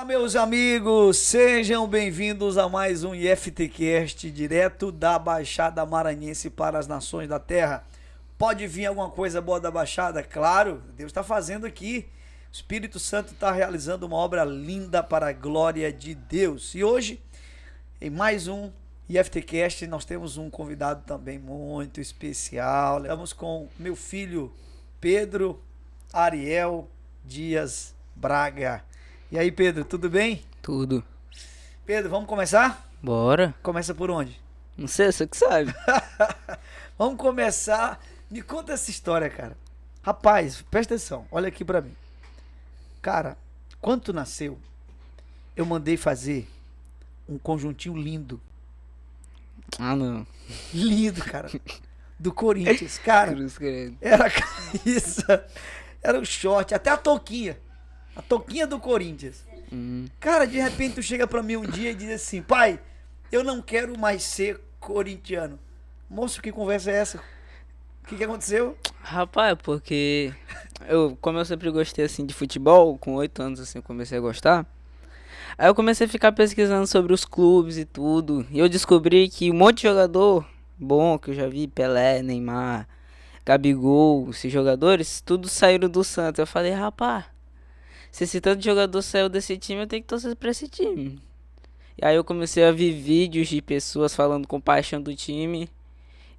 Olá, meus amigos, sejam bem-vindos a mais um IFTcast, direto da Baixada Maranhense para as nações da terra. Pode vir alguma coisa boa da Baixada? Claro, Deus está fazendo aqui. O Espírito Santo está realizando uma obra linda para a glória de Deus. E hoje, em mais um IFTcast, nós temos um convidado também muito especial. Estamos com meu filho Pedro Ariel Dias Braga. E aí, Pedro, tudo bem? Tudo. Pedro, vamos começar? Bora. Começa por onde? Não sei, você que sabe. Vamos começar. Me conta essa história, cara. Rapaz, presta atenção, olha aqui pra mim. Cara, quando tu nasceu, eu mandei fazer um conjuntinho lindo. Ah, não. Lindo, cara. Do Corinthians, cara. Cruz credo. Era a camisa, era o short, até a touquinha. A touquinha do Corinthians. Cara, de repente tu chega pra mim um dia e diz assim: pai, eu não quero mais ser corintiano. Moço, que conversa é essa? O que aconteceu? Rapaz, porque como eu sempre gostei assim de futebol, com 8 anos assim eu comecei a gostar. Aí eu comecei a ficar pesquisando sobre os clubes e tudo. E eu descobri que um monte de jogador bom que eu já vi, Pelé, Neymar, Gabigol, esses jogadores, tudo saíram do Santos. Eu falei, rapaz, se esse tanto de jogador saiu desse time, eu tenho que torcer pra esse time. E aí eu comecei a ver vídeos de pessoas falando com paixão do time.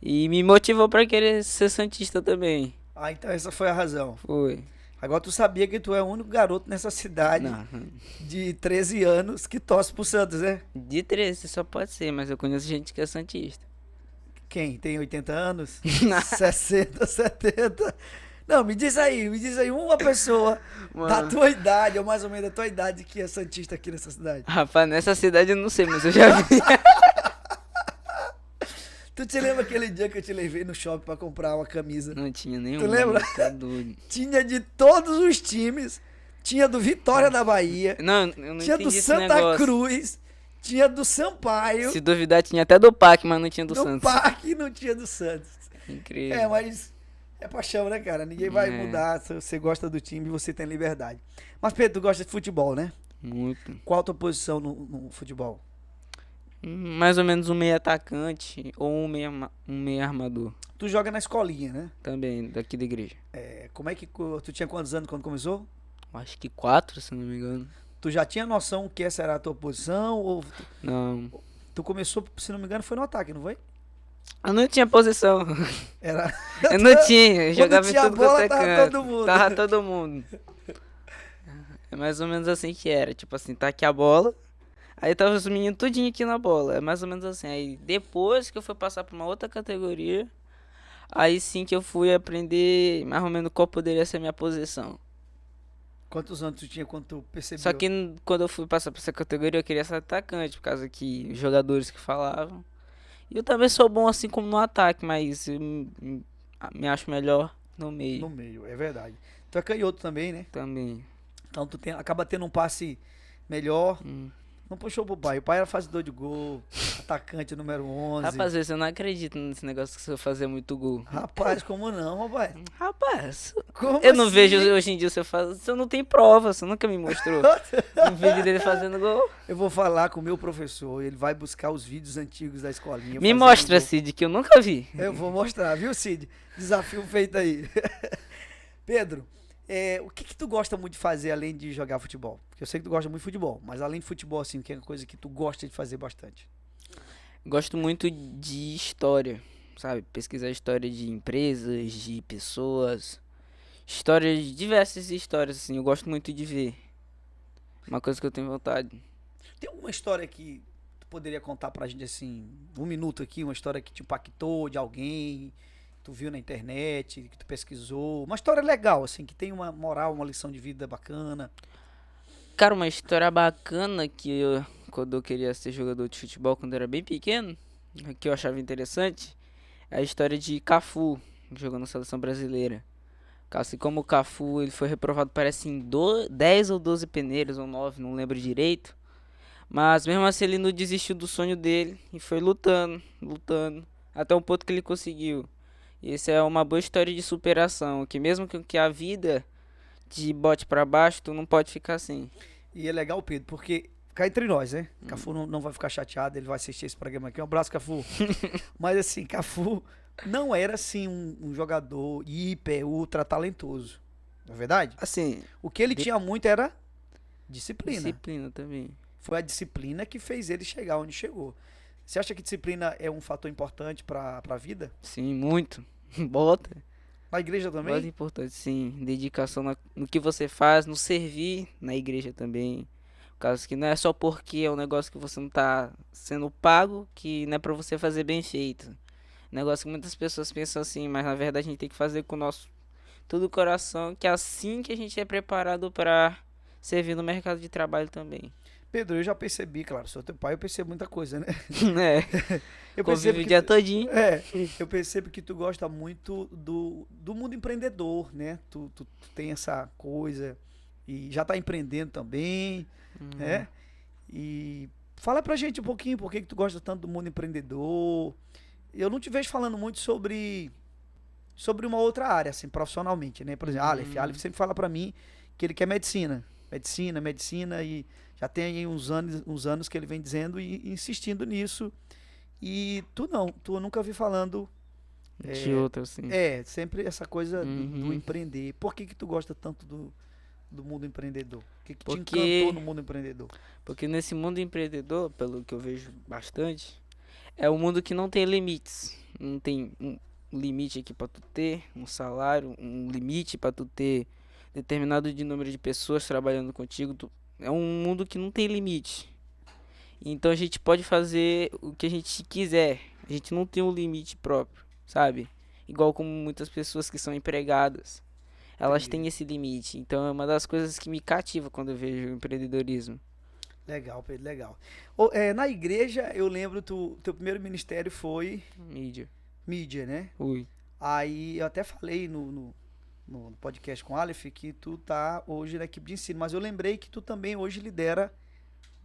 E me motivou pra querer ser santista também. Ah, então essa foi a razão. Foi. Agora tu sabia que tu é o único garoto nessa cidade Não, de 13 anos que torce pro Santos, né? de 13 só pode ser, mas eu conheço gente que é santista. Quem? Tem 80 anos? 60, 70? Não, me diz aí uma pessoa da Mano. tua idade, ou mais ou menos da tua idade, que é santista aqui nessa cidade. Rapaz, nessa cidade eu não sei, mas eu já vi. Tu te lembra aquele dia que eu te levei no shopping pra comprar uma camisa? Não tinha nenhum. Tu lembra? Tá doido. Tinha de todos os times, tinha do Vitória da Bahia, Não, eu não tinha do entendi esse Santa negócio. Cruz, tinha do Sampaio, Se duvidar, tinha até do PAC, mas não tinha do no Santos. Parque não tinha do Santos. Incrível. É, mas é paixão, né, cara? Ninguém vai É. mudar. Se você gosta do time, você tem liberdade. Mas, Pedro, tu gosta de futebol, né? Muito. Qual a tua posição no futebol? Mais ou menos um meio atacante ou um meio armador. Tu joga na escolinha, né? Também, daqui da igreja. É, como é que tu tinha quantos anos quando começou? Acho que 4, se não me engano. Tu já tinha noção que essa era a tua posição? Ou Não. tu começou, se não me engano, foi no ataque, não foi? Eu não tinha posição. Era. Eu não tinha. Eu Quando jogava em tinha tudo bola, quanto é tava canto. todo mundo. Tava todo mundo. É mais ou menos assim que era. Tipo assim, tá aqui a bola. Aí tava os meninos tudinho aqui na bola. É mais ou menos assim. Aí depois que eu fui passar pra uma outra categoria, aí sim que eu fui aprender mais ou menos qual poderia ser a minha posição. Quantos anos tu tinha quando tu percebeu? Só que quando eu fui passar pra essa categoria, eu queria ser atacante, por causa que os jogadores que falavam. E eu também sou bom assim como no ataque, mas eu me acho melhor no No meio meio, é verdade. Tu é canhoto também, né? também. Então acaba tendo um passe melhor. Hum. Não puxou pro pai. O pai era fazedor de gol, atacante número 11. Rapaz, eu não acredito nesse negócio que você fazer muito gol. Rapaz, como não, rapaz? Rapaz, Como eu não assim? vejo hoje em dia você não tem prova, você nunca me mostrou um vídeo dele fazendo gol. Eu vou falar com o meu professor, ele vai buscar os vídeos antigos da escolinha. Me fazendo mostra, gol. Cid, que eu nunca vi. Eu vou mostrar, viu, Cid? Desafio feito aí. Pedro, o que tu gosta muito de fazer além de jogar futebol? Porque eu sei que tu gosta muito de futebol, mas além de futebol, assim, o que é uma coisa que tu gosta de fazer bastante? Gosto muito de história, sabe? Pesquisar história de empresas, de pessoas, histórias, diversas histórias, assim, eu gosto muito de ver. Uma coisa que eu tenho vontade. Tem alguma história que tu poderia contar pra gente, assim, um minuto aqui, uma história que te impactou de alguém, que tu viu na internet, que tu pesquisou, uma história legal, assim, que tem uma moral, uma lição de vida bacana. Cara, uma história bacana quando eu queria ser jogador de futebol quando eu era bem pequeno, que eu achava interessante, é a história de Cafu, jogando na seleção brasileira. Assim como o Cafu, ele foi reprovado, parece em 10 ou 12 peneiras, ou 9, não lembro direito. Mas mesmo assim ele não desistiu do sonho dele e foi lutando, até o ponto que ele conseguiu. E essa é uma boa história de superação, que mesmo que a vida te bote pra baixo, tu não pode ficar assim. E é legal, Pedro, porque cá entre nós, né? Cafu não vai ficar chateado, ele vai assistir esse programa aqui. Um abraço, Cafu. Mas assim, Cafu não era assim um jogador hiper, ultra talentoso. Não é verdade? Assim, O que ele tinha muito era disciplina. disciplina também. Foi a disciplina que fez ele chegar onde chegou. Você acha que disciplina é um fator importante para a vida? Sim, muito. Bota. Na igreja Bota também? importante, sim. Dedicação no que você faz, no servir na igreja também. Por causa que não é só porque é um negócio que você não tá sendo pago que não é pra você fazer bem feito. Negócio que muitas pessoas pensam assim, mas na verdade a gente tem que fazer com o nosso todo o coração, que é assim que a gente é preparado pra servir no mercado de trabalho também. Pedro, eu já percebi, claro, sou teu pai, eu percebo muita coisa, né? É, Eu convive percebo o que dia todinho. eu percebo que tu gosta muito do mundo empreendedor, né? Tu tem essa coisa e já tá empreendendo também, né? E fala pra gente um pouquinho por que que tu gosta tanto do mundo empreendedor. Eu não te vejo falando muito sobre uma outra área, assim, profissionalmente, né? Por exemplo, Aleph sempre fala pra mim que ele quer medicina. Medicina, e já tem aí uns anos que ele vem dizendo e insistindo nisso. E tu não, tu eu nunca vi falando. De outro, assim. Sempre essa coisa do Uhum. empreender. Por que que tu gosta tanto do mundo empreendedor? O que que te Porque encantou no mundo empreendedor? Porque nesse mundo empreendedor, pelo que eu vejo bastante, é um mundo que não tem limites. Não tem um limite aqui pra tu ter um salário, um limite pra tu ter determinado de número de pessoas trabalhando contigo. É um mundo que não tem limite. Então a gente pode fazer o que a gente quiser. A gente não tem um limite próprio, sabe? Igual como muitas pessoas que são empregadas. Elas Entendi. têm esse limite. Então é uma das coisas que me cativa quando eu vejo o empreendedorismo. Legal, Pedro, legal. Na igreja, eu lembro, teu primeiro ministério foi Mídia. mídia, né? Ui. Aí eu até falei no podcast com o Aleph que tu tá hoje na equipe de ensino, mas eu lembrei que tu também hoje lidera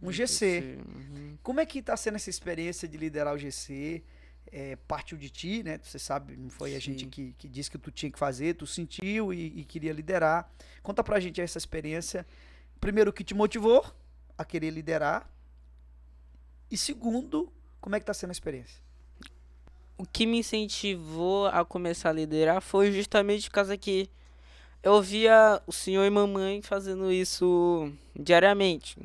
um GC. Uhum. Como é que tá sendo essa experiência de liderar o GC? Partiu de ti, né? Você sabe, não foi a gente Sim. que disse que tu tinha que fazer, tu sentiu e queria liderar. Conta pra gente essa experiência. Primeiro, o que te motivou a querer liderar? E segundo, como é que tá sendo a experiência? O que me incentivou a começar a liderar foi justamente por causa que eu via o senhor e mamãe fazendo isso diariamente.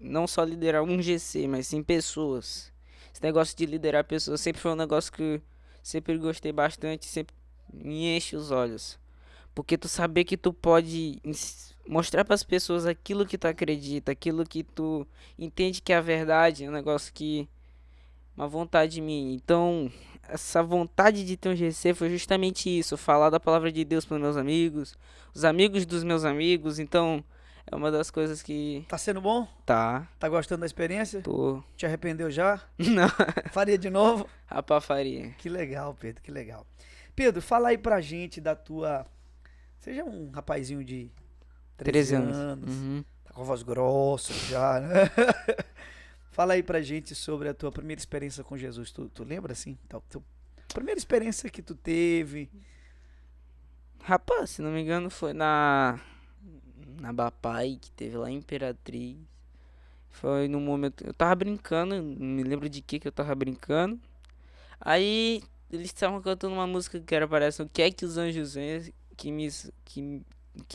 Não só liderar um GC, mas sim pessoas. Esse negócio de liderar pessoas sempre foi um negócio que eu sempre gostei bastante, sempre me enche os olhos. Porque tu saber que tu pode mostrar para as pessoas aquilo que tu acredita, aquilo que tu entende que é a verdade, é um negócio que uma vontade minha. Então, essa vontade de ter um GC foi justamente isso, falar da palavra de Deus para meus amigos, os amigos dos meus amigos. Então, é uma das coisas que Tá sendo bom? tá, Tá gostando da experiência? tô. Te arrependeu já? Não, Faria de novo? rapafaria. Que legal, Pedro, que legal. Pedro, fala aí pra gente da tua. Seja um rapazinho de 13 13 anos. anos, Uhum. tá com a voz grossa já, né? Fala aí pra gente sobre a tua primeira experiência com Jesus. Tu lembra assim? Primeira experiência que tu teve. Rapaz, se não me engano, foi na Bapai, que teve lá em Imperatriz. Foi no momento. Eu tava brincando, não me lembro de que eu tava brincando. Aí eles estavam cantando uma música que era, parece, o que é que os anjos veem que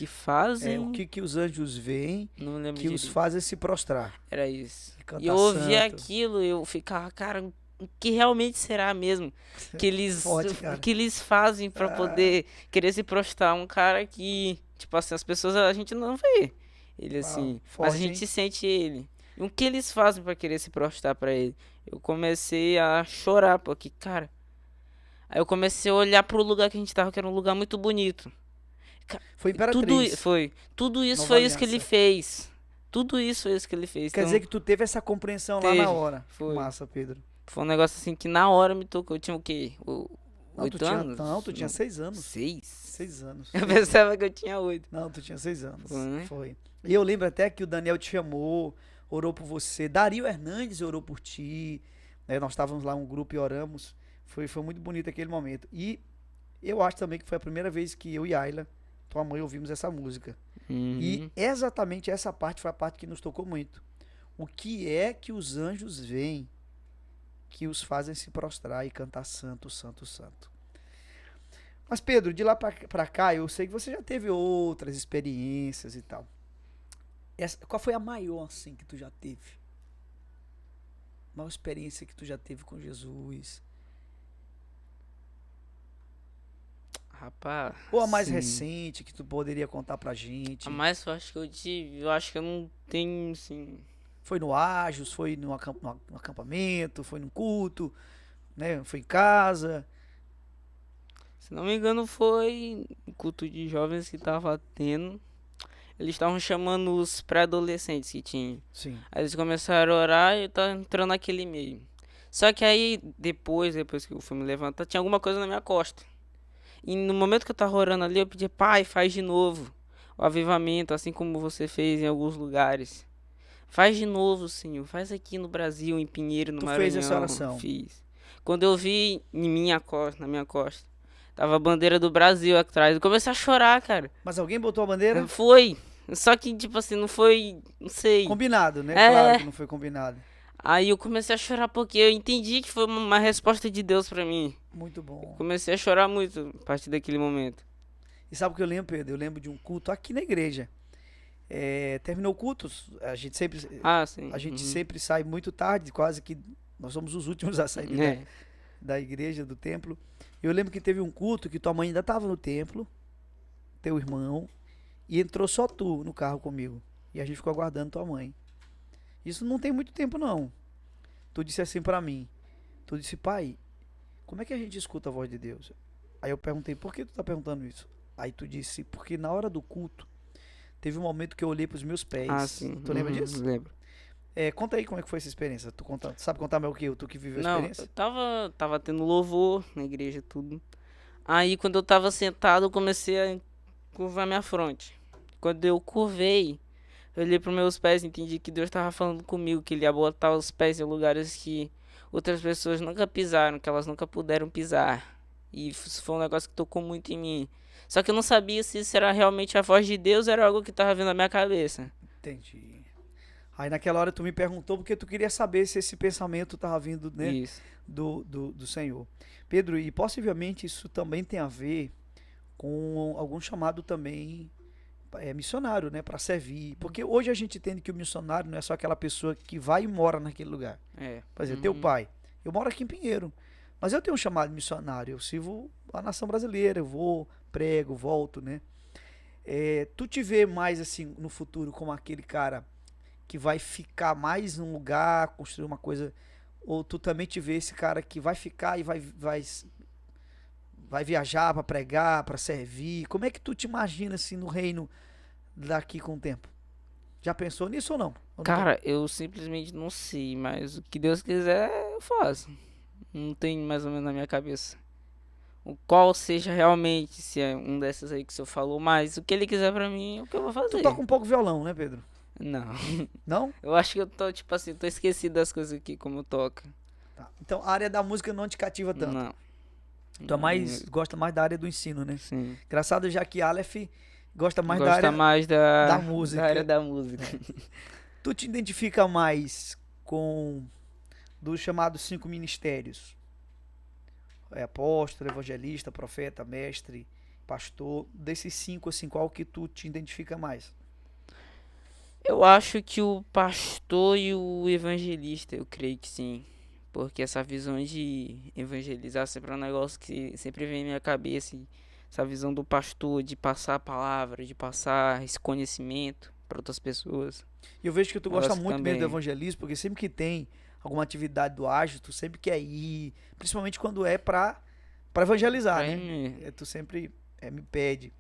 O fazem. que os anjos veem Não me lembro que os direito. fazem se prostrar. Era isso. E E eu cantar ouvia santo. aquilo, eu ficava, cara, o que realmente será mesmo que eles Forte, cara. que eles fazem pra poder querer se prostrar um cara que, tipo assim, as pessoas a gente não vê ele assim, mas a Forte, gente hein? sente ele. E o que eles fazem pra querer se prostrar pra ele? Eu comecei a chorar porque, cara, aí eu comecei a olhar pro lugar que a gente tava, que era um lugar muito bonito. Foi Tudo Imperatriz. tudo isso Nova foi isso que ele Aliança. fez. Tudo isso foi isso que ele fez. Quer Então, dizer que tu teve essa compreensão lá na teve, hora. foi. Massa, Pedro. Foi um negócio assim que na hora me tocou. Eu tinha o quê? Não, tu 8 tinha, anos? não, tu tinha 6 anos. 6? 6 anos. Eu pensava que eu tinha 8. Não, tu tinha 6 anos. Foi, né? Foi. E eu lembro até que o Daniel te chamou, orou por você. Dario Hernandes orou por ti. Né? Nós estávamos lá um grupo e oramos. Foi muito bonito aquele momento. E eu acho também que foi a primeira vez que eu e Ayla, tua mãe, ouvimos essa música. E exatamente essa parte foi a parte que nos tocou muito. O que é que os anjos veem que os fazem se prostrar e cantar santo, santo, santo? Mas Pedro, de lá pra cá, eu sei que você já teve outras experiências e tal. Qual foi a maior, assim, que tu já teve? A maior experiência que tu já teve com Jesus? Rapaz, Ou a mais sim. recente que tu poderia contar pra gente? A mais forte que eu tive, eu acho que eu não tenho, assim... Foi no Ágios, foi no acampamento, foi num culto, né? Foi em casa. Se não me engano, foi um culto de jovens que tava tendo. Eles estavam chamando os pré-adolescentes que tinha. Sim. Aí eles começaram a orar e eu tava entrando naquele meio. Só que aí, depois que eu fui me levantar, tinha alguma coisa na minha costa. E no momento que eu tava orando ali, eu pedi, pai, faz de novo o avivamento, assim como você fez em alguns lugares. Faz de novo, Senhor. Faz aqui no Brasil, em Pinheiro, no Tu Maranhão. fez essa oração. Fiz. Quando eu vi na minha costa, tava a bandeira do Brasil atrás. Eu comecei a chorar, cara. Mas alguém botou a bandeira? Foi. Só que, tipo assim, não foi. Não sei. Combinado, né? É. Claro que não foi combinado. Aí eu comecei a chorar porque eu entendi que foi uma resposta de Deus pra mim. Muito bom. Comecei a chorar muito a partir daquele momento. E sabe o que eu lembro, Pedro? Eu lembro de um culto aqui na igreja. Terminou o culto, a gente sempre, Ah, sim. a gente sempre sai muito tarde, quase que nós somos os últimos a sair É. da igreja, do templo. Eu lembro que teve um culto que tua mãe ainda estava no templo, teu irmão, e entrou só tu no carro comigo. E a gente ficou aguardando tua mãe. Isso não tem muito tempo, não. Tu disse assim pra mim. Tu disse, pai, como é que a gente escuta a voz de Deus? Aí eu perguntei, por que tu tá perguntando isso? Aí tu disse, porque na hora do culto, teve um momento que eu olhei pros meus pés. Ah, sim. Tu lembra disso? Lembro. Conta aí como é que foi essa experiência. Sabe contar mais o que? Tu que viveu a Não, experiência? eu tava tendo louvor na igreja e tudo. Aí quando eu tava sentado, eu comecei a curvar minha fronte. Quando eu curvei, eu olhei pros meus pés e entendi que Deus tava falando comigo, que Ele ia botar os pés em lugares que outras pessoas nunca pisaram, que elas nunca puderam pisar. E isso foi um negócio que tocou muito em mim. Só que eu não sabia se isso era realmente a voz de Deus ou era algo que tava vindo na minha cabeça. Entendi. Aí naquela hora tu me perguntou porque tu queria saber se esse pensamento estava vindo, né, Isso. do Senhor. Pedro, e possivelmente isso também tem a ver com algum chamado também missionário, né, para servir. Porque hoje a gente entende que o missionário não é só aquela pessoa que vai e mora naquele lugar. É. Por exemplo, teu pai. Eu moro aqui em Pinheiro, mas eu tenho um chamado missionário. Eu sirvo a nação brasileira, eu vou, prego, volto, né. Tu te vê mais assim no futuro como aquele cara que vai ficar mais num lugar, construir uma coisa, ou tu também te vê esse cara que vai ficar e vai viajar para pregar, para servir? Como é que tu te imagina assim no reino daqui com o tempo? Já pensou nisso ou não? Ou não Cara, eu simplesmente não sei, mas o que Deus quiser, eu faço. Não tem mais ou menos na minha cabeça. O qual seja realmente, se é um desses aí que o senhor falou, mas o que ele quiser pra mim é o que eu vou fazer. Tu toca um pouco violão, né, Pedro? Não. Não? Eu acho que eu tô, tipo assim, tô esquecido das coisas aqui, como toca. Tá. Então a área da música não te cativa tanto. Não. Gosta mais da área do ensino, né? Sim. Engraçado já que Aleph gosta mais da Gosta área mais da música. da área da música. Tu te identifica mais com dos chamados 5 ministérios? Apóstolo, evangelista, profeta, mestre, pastor. Desses 5, assim, qual que tu te identifica mais? Eu acho que o pastor e o evangelista, eu creio que sim. Porque essa visão de evangelizar sempre é um negócio que sempre vem na minha cabeça. E essa visão do pastor de passar a palavra, de passar esse conhecimento para outras pessoas. E eu vejo que tu gosta Elas muito mesmo do também. evangelismo, porque sempre que tem alguma atividade do ágil, tu sempre quer ir, principalmente quando é pra evangelizar, Pra né? mim, Tu sempre me pede.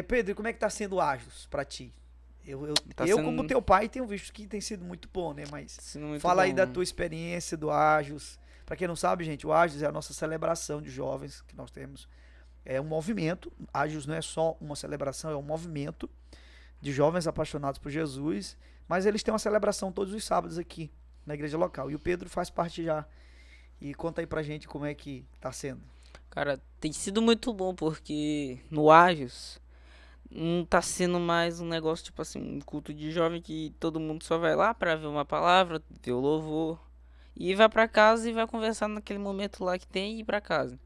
Pedro, e como é que tá sendo o Ágios pra ti? tá Eu, sendo, como teu pai, tenho visto que tem sido muito bom, né? Mas sendo muito fala aí bom. da tua experiência do Ágios. Pra quem não sabe, gente, o Ágios é a nossa celebração de jovens que nós temos. É um movimento. Ágios não é só uma celebração, é um movimento de jovens apaixonados por Jesus. Mas eles têm uma celebração todos os sábados aqui na igreja local. E o Pedro faz parte já. E conta aí pra gente como é que tá sendo. Cara, tem sido muito bom porque no Ágios não tá sendo mais um negócio, tipo assim, um culto de jovem que todo mundo só vai lá pra ver uma palavra, ver o louvor, e vai pra casa e vai conversar naquele momento lá que tem e ir pra casa.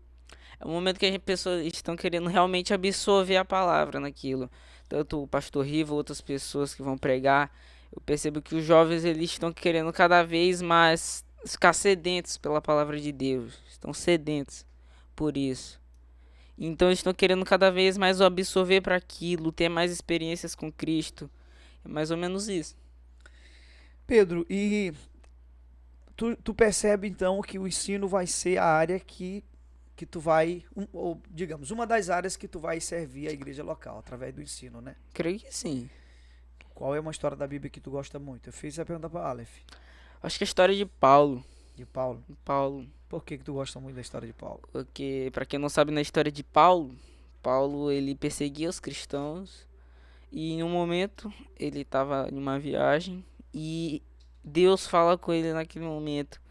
É um momento que as pessoas estão querendo realmente absorver a palavra naquilo. Tanto o pastor Riva, outras pessoas que vão pregar. Eu percebo que os jovens eles estão querendo cada vez mais ficar sedentos pela palavra de Deus. Estão sedentos por isso. Então eles estão querendo cada vez mais o absorver para aquilo, ter mais experiências com Cristo. É mais ou menos isso. Pedro, e tu percebe então que o ensino vai ser a área que tu vai, ou digamos, uma das áreas que tu vai servir a igreja local, através do ensino, né? Creio que sim. Qual é uma história da Bíblia que tu gosta muito? Eu fiz a pergunta para Aleph, Acho que a história de Paulo. de Paulo. Paulo, Por que que tu gosta muito da história de Paulo? porque para quem não sabe na história de Paulo, Paulo ele perseguia os cristãos e em um momento ele estava em uma viagem e Deus fala com ele naquele momento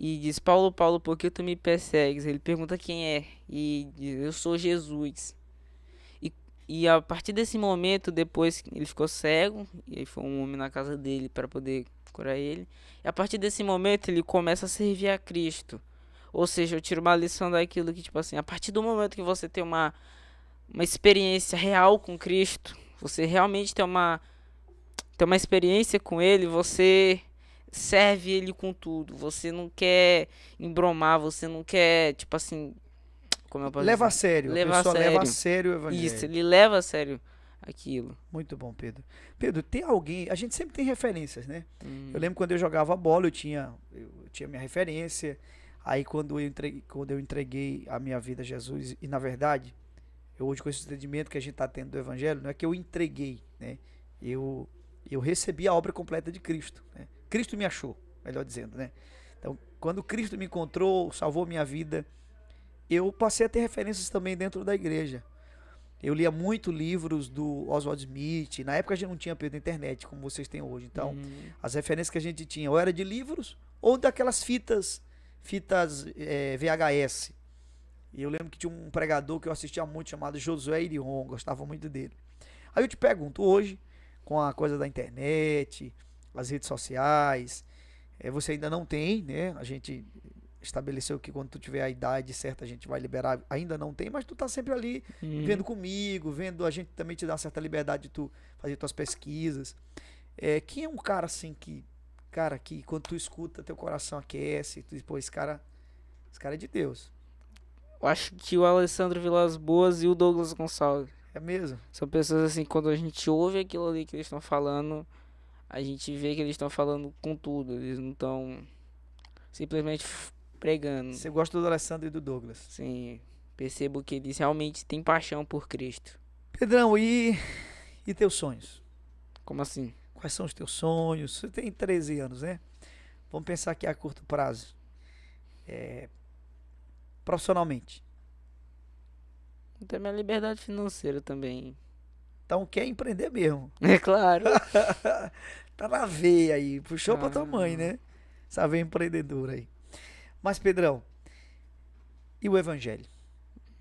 e diz: Paulo, Paulo, por que tu me persegues? Ele pergunta quem é e diz: eu sou Jesus. E, e a partir desse momento, depois ele ficou cego e aí foi um homem na casa dele para poder curar ele. E a partir desse momento ele começa a servir a Cristo. Ou seja, eu tiro uma lição daquilo que, tipo assim, a partir do momento que você tem uma experiência real com Cristo, você realmente tem uma experiência com Ele, você serve Ele com tudo. Você não quer embromar, você não quer, tipo assim, como eu posso Leva a dizer? sério, a Levar a pessoa leva a sério. sério o Isso, evangelho. ele leva a sério aquilo. Muito bom, Pedro. Pedro, tem alguém, a gente sempre tem referências, né? Hum, Eu lembro quando eu jogava bola, eu tinha minha referência. Aí quando eu entreguei a minha vida a Jesus, e na verdade, eu hoje com esse entendimento que a gente está tendo do Evangelho, não é que eu entreguei, né? Eu, eu recebi a obra completa de Cristo, né? Cristo me achou, melhor dizendo, né? Então, quando Cristo me encontrou, salvou minha vida, eu passei a ter referências também dentro da igreja. Eu lia muito livros do Oswald Smith. Na época a gente não tinha pela internet como vocês têm hoje. Então, hum, as referências que a gente tinha ou era de livros ou daquelas fitas VHS. E eu lembro que tinha um pregador que eu assistia muito chamado Josué Irion, gostava muito dele. Aí eu te pergunto, hoje, com a coisa da internet, as redes sociais, você ainda não tem, né? A gente estabeleceu que quando tu tiver a idade certa a gente vai liberar, ainda não tem, mas tu tá sempre ali vendo hum. comigo, vendo, a gente também te dá uma certa liberdade de tu fazer tuas pesquisas. Quem é um cara assim que quando tu escuta teu coração aquece, tu diz, pô, esse cara é de Deus. Eu acho que o Alessandro Vilas Boas e o Douglas Gonçalves É mesmo? são pessoas assim, quando a gente ouve aquilo ali que eles estão falando, a gente vê que eles estão falando com tudo. Eles não estão simplesmente pregando. Você gosta do Alessandro e do Douglas. Sim, percebo que eles realmente têm paixão por Cristo. Pedrão, e teus sonhos? Como assim? Quais são os teus sonhos? Você tem 13 anos, né? Vamos pensar aqui a curto prazo. Profissionalmente. Tem minha liberdade financeira também. Então quer empreender mesmo. É claro. Tá na veia aí. Puxou pra tua mãe, Ah, né? Essa veia empreendedora aí. Mas, Pedrão, e o evangelho?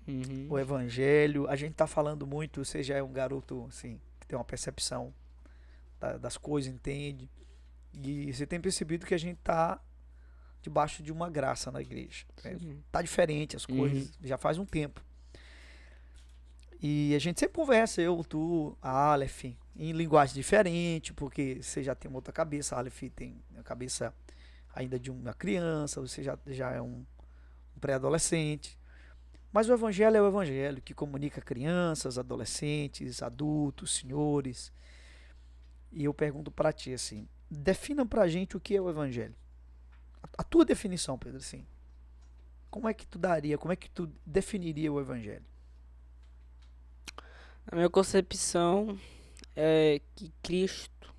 uhum, O evangelho, a gente tá falando muito, você já é um garoto, assim, que tem uma percepção das coisas, entende? E você tem percebido que a gente tá debaixo de uma graça na igreja, né? sim. Tá diferente as Uhum, coisas, já faz um tempo. E a gente sempre conversa, eu, tu, a Aleph, em linguagem diferente, porque você já tem uma outra cabeça, a Aleph tem a cabeça ainda de uma criança, você já é um pré-adolescente. Mas o evangelho é o evangelho que comunica crianças, adolescentes, adultos, senhores. E eu pergunto pra ti assim, defina pra gente o que é o evangelho. A tua definição, Pedro, assim. Como é que tu daria, como é que tu definiria o evangelho? a minha concepção é que Cristo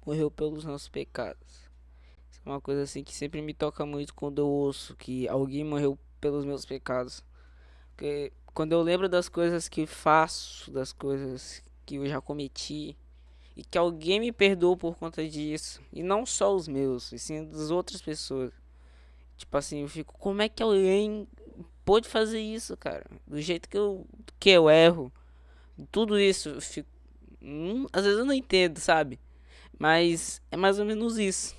morreu pelos nossos pecados. Isso é uma coisa assim que sempre me toca muito quando eu ouço que alguém morreu pelos meus pecados. Porque quando eu lembro das coisas que faço, das coisas que eu já cometi, e que alguém me perdoou por conta disso, e não só os meus, e sim das outras pessoas. Tipo assim, eu fico, como é que alguém pôde fazer isso, cara? Do jeito que eu erro, tudo isso, eu fico, Às vezes eu não entendo, sabe? Mas é mais ou menos isso.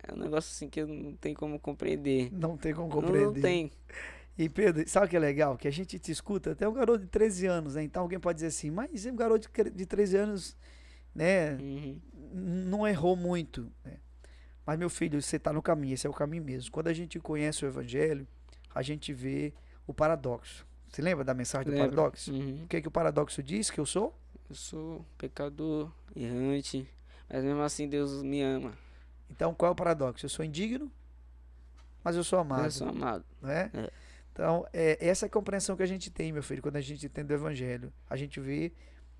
É um negócio assim que eu não tenho como compreender. Não tem como Não compreender. tem. E Pedro, sabe o que é legal? Que a gente te escuta até um garoto de 13 anos, né? Então alguém pode dizer assim, mas um garoto de 13 anos, né, Uhum. não errou muito, né? Mas meu filho, você está no caminho, esse é o caminho mesmo. Quando a gente conhece o evangelho, a gente vê o paradoxo. Você lembra da mensagem do Lembro. paradoxo? Uhum. O que é que o paradoxo diz que eu sou? Eu sou pecador, errante, mas mesmo assim Deus me ama. Então qual é o paradoxo? Eu sou indigno, mas eu sou Eu amado, sou amado. né? É. Então, essa é a compreensão que a gente tem, meu filho, quando a gente entende o evangelho. A gente vê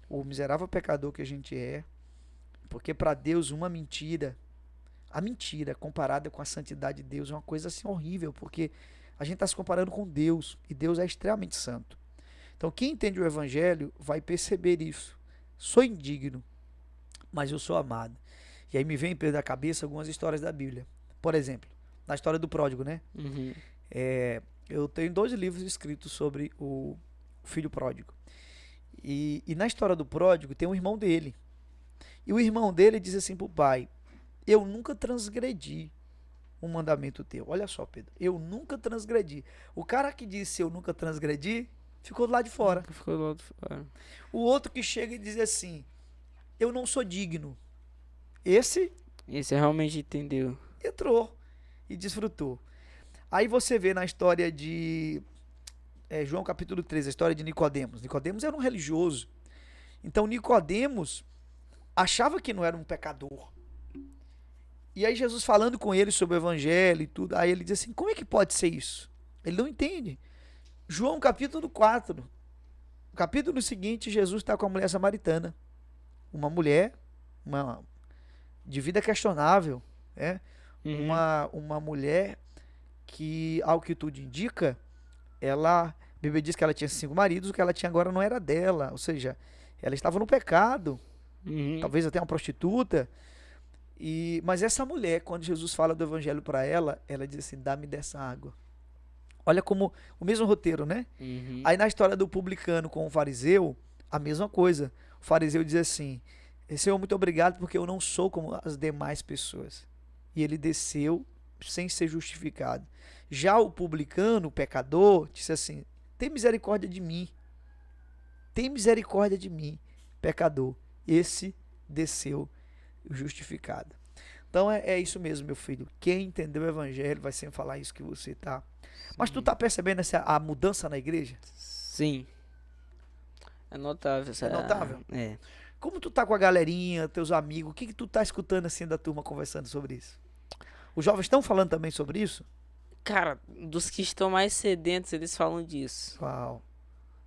o miserável pecador que a gente é, porque para Deus uma mentira, a mentira comparada com a santidade de Deus é uma coisa assim horrível, porque a gente está se comparando com Deus e Deus é extremamente santo. Então, quem entende o evangelho vai perceber isso. Sou indigno, mas eu sou amado. E aí me vem pela cabeça algumas histórias da Bíblia. Por exemplo, na história do pródigo, né? Uhum. Eu tenho 2 livros escritos sobre o filho pródigo. E na história do pródigo tem um irmão dele. E o irmão dele diz assim pro pai: eu nunca transgredi um mandamento teu. Olha só, Pedro, eu nunca transgredi. O cara que disse eu nunca transgredi ficou do lado de fora. Ficou do lado de fora. O outro que chega e diz assim: eu não sou digno. Esse E você realmente entendeu. entrou e desfrutou. Aí você vê na história de João capítulo 13, a história de Nicodemos. Nicodemos era um religioso. Então Nicodemos achava que não era um pecador. E aí Jesus falando com ele sobre o evangelho e tudo, aí ele diz assim, como é que pode ser isso? Ele não entende. João capítulo 4, no capítulo seguinte, Jesus está com a mulher samaritana. Uma mulher de vida questionável, né? Uhum. Uma mulher que, ao que tudo indica, a Bíblia diz que ela tinha 5 maridos, o que ela tinha agora não era dela, ou seja, ela estava no pecado, Uhum. talvez até uma prostituta. Mas essa mulher, quando Jesus fala do evangelho para ela, ela diz assim: dá-me dessa água. Olha como o mesmo roteiro, né? Uhum. Aí na história do publicano com o fariseu, a mesma coisa. O fariseu diz assim: Senhor, muito obrigado porque eu não sou como as demais pessoas. E ele desceu sem ser justificado. Já o publicano, o pecador, disse assim: tem misericórdia de mim. Tem misericórdia de mim, pecador. Esse desceu justificado. Então é isso mesmo, meu filho. Quem entendeu o evangelho vai sempre falar isso que você tá. Mas tu tá percebendo a mudança na igreja? Sim. É notável. É notável? É. Como tu tá com a galerinha, teus amigos? O que tu tá escutando assim da turma conversando sobre isso? Os jovens estão falando também sobre isso? Cara, dos que estão mais sedentos, eles falam disso. Uau,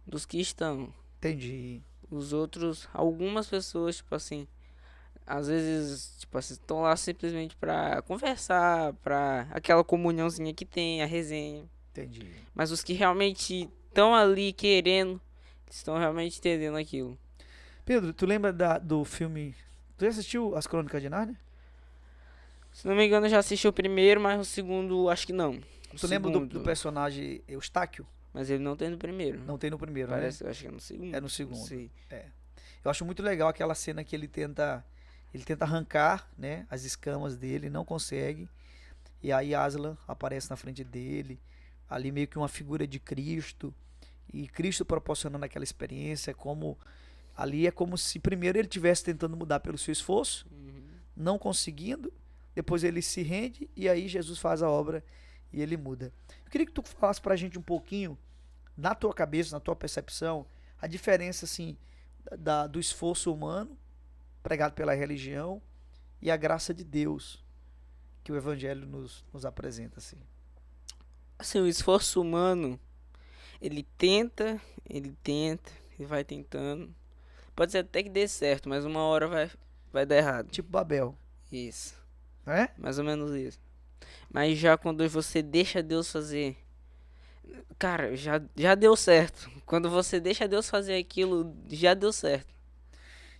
Dos que estão. entendi. Os outros, algumas pessoas, tipo assim, às vezes, tipo assim, estão lá simplesmente pra conversar, pra aquela comunhãozinha que tem, a resenha. Entendi. Mas os que realmente estão ali querendo, estão realmente entendendo aquilo. Pedro, tu lembra do filme? Tu já assistiu As Crônicas de Nárnia? Se não me engano, eu já assisti o primeiro, mas o segundo, acho que não. O Tu lembra do segundo. personagem Eustáquio? Mas ele não tem no primeiro. Não tem no primeiro, Parece, eu acho que é no segundo. né? É no segundo. Não sei. Eu acho muito legal aquela cena que ele tenta arrancar, né, as escamas dele, não consegue. E aí Aslan aparece na frente dele, ali meio que uma figura de Cristo, e Cristo proporcionando aquela experiência, como ali é como se primeiro ele estivesse tentando mudar pelo seu esforço, não conseguindo, depois ele se rende e aí Jesus faz a obra e ele muda. Eu queria que tu falasse pra gente um pouquinho, na tua cabeça, na tua percepção, a diferença assim do esforço humano pregado pela religião e a graça de Deus que o evangelho nos apresenta assim. Assim, o esforço humano, ele vai tentando. Pode ser até que dê certo, mas uma hora vai dar errado. Tipo Babel, Isso. não é? Mais ou menos isso. Mas já quando você deixa Deus fazer, cara, já deu certo. Quando você deixa Deus fazer aquilo, já deu certo.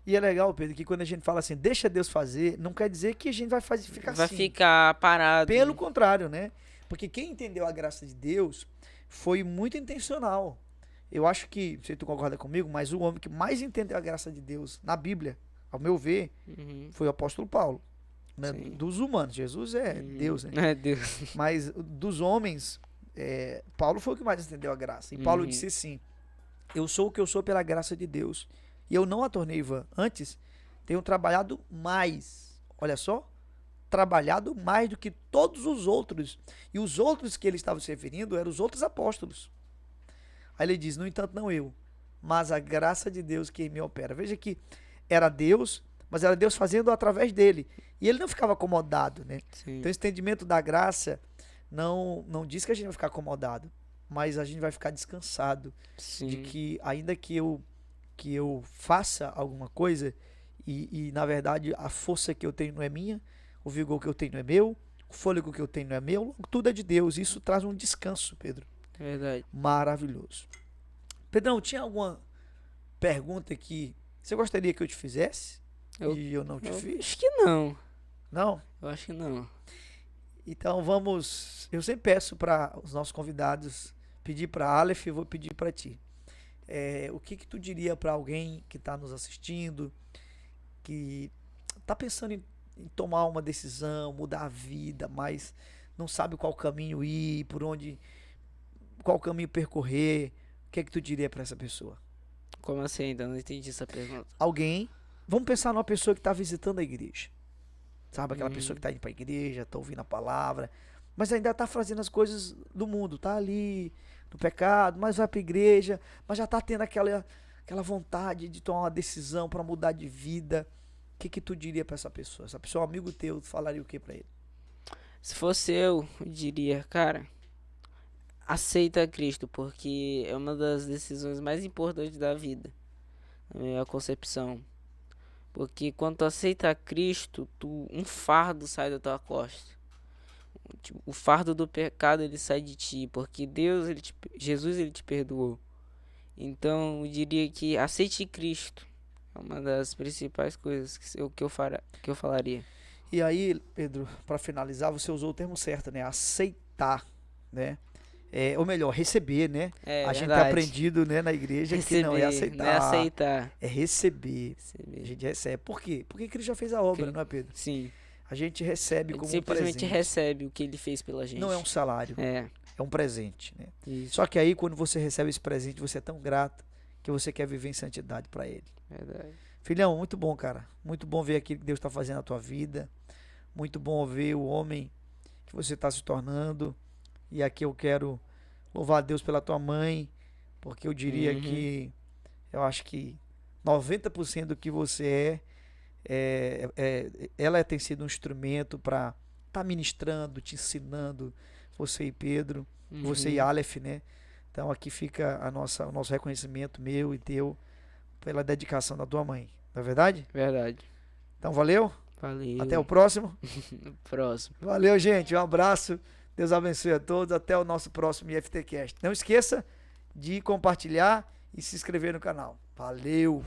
E é legal, Pedro, que quando a gente fala assim, deixa Deus fazer, não quer dizer que a gente vai ficar Vai assim. ficar parado. Pelo contrário, né? Porque quem entendeu a graça de Deus foi muito intencional. eu acho que, não sei se tu concorda comigo, mas o homem que mais entendeu a graça de Deus na Bíblia, ao meu ver, foi o apóstolo Paulo. Né? Dos humanos, Jesus é Deus, né? É Deus. Mas dos homens, Paulo foi o que mais entendeu a graça. E Paulo disse assim, eu sou o que eu sou pela graça de Deus. E eu não a tornei vã. Antes, tenho trabalhado mais. Olha só, trabalhado mais do que todos os outros. E os outros que ele estava se referindo eram os outros apóstolos. Aí ele diz, no entanto, não eu, mas a graça de Deus que em mim opera. Veja que era Deus, mas era Deus fazendo através dele. E ele não ficava acomodado, né? Sim. Então, esse entendimento da graça não diz que a gente vai ficar acomodado, mas a gente vai ficar descansado. Sim. De que, ainda que eu faça alguma coisa, e na verdade a força que eu tenho não é minha, o vigor que eu tenho não é meu, o fôlego que eu tenho não é meu, tudo é de Deus. Isso traz um descanso, Pedro. Verdade. Maravilhoso. Pedrão, tinha alguma pergunta que você gostaria que eu te fizesse? E eu não te fiz? Acho que não. Não? Eu acho que não. Então vamos. Eu sempre peço para os nossos convidados, pedir para Aleph, eu vou pedir para ti. O que tu diria para alguém que está nos assistindo, que está pensando em tomar uma decisão, mudar a vida, mas não sabe qual caminho ir, qual caminho percorrer? O que tu diria para essa pessoa? Como assim? Ainda não entendi essa pergunta. Alguém, vamos pensar numa pessoa que está visitando a igreja. Sabe, aquela pessoa que está indo para a igreja, está ouvindo a palavra, mas ainda está fazendo as coisas do mundo, está ali no pecado, mas vai para a igreja, mas já está tendo aquela vontade de tomar uma decisão para mudar de vida. O que tu diria para essa pessoa? Essa pessoa é um amigo teu, tu falaria o que para ele? Se fosse eu diria, cara, aceita Cristo, porque é uma das decisões mais importantes da vida, na minha concepção. Porque quando tu aceita Cristo, um fardo sai da tua costa. O fardo do pecado ele sai de ti, porque Jesus ele te perdoou. Então eu diria que aceite Cristo. É uma das principais coisas que eu falaria. E aí, Pedro, para finalizar, você usou o termo certo, né? Aceitar, né? Ou melhor, receber, né? A gente tem aprendido, né, na igreja receber, que não é aceitar. Não é aceitar. É receber. A gente recebe. Por quê? Porque Cristo já fez a obra, não é, Pedro? Sim. A gente recebe como um presente. Simplesmente recebe o que ele fez pela gente. Não é um salário. É um presente, né? Isso. Só que aí, quando você recebe esse presente, você é tão grato que você quer viver em santidade para ele. Verdade. Filhão, muito bom, cara. Muito bom ver aquilo que Deus está fazendo na tua vida. Muito bom ver o homem que você está se tornando. E aqui eu quero louvar a Deus pela tua mãe, porque eu diria que eu acho que 90% do que você ela tem sido um instrumento para estar ministrando, te ensinando, você e Pedro, você e Aleph, né? Então aqui fica o nosso reconhecimento, meu e teu, pela dedicação da tua mãe, não é verdade? Verdade. Então valeu? Valeu. Até o próximo? Próximo. Valeu, gente. Um abraço. Deus abençoe a todos. Até o nosso próximo IFTcast. Não esqueça de compartilhar e se inscrever no canal. Valeu!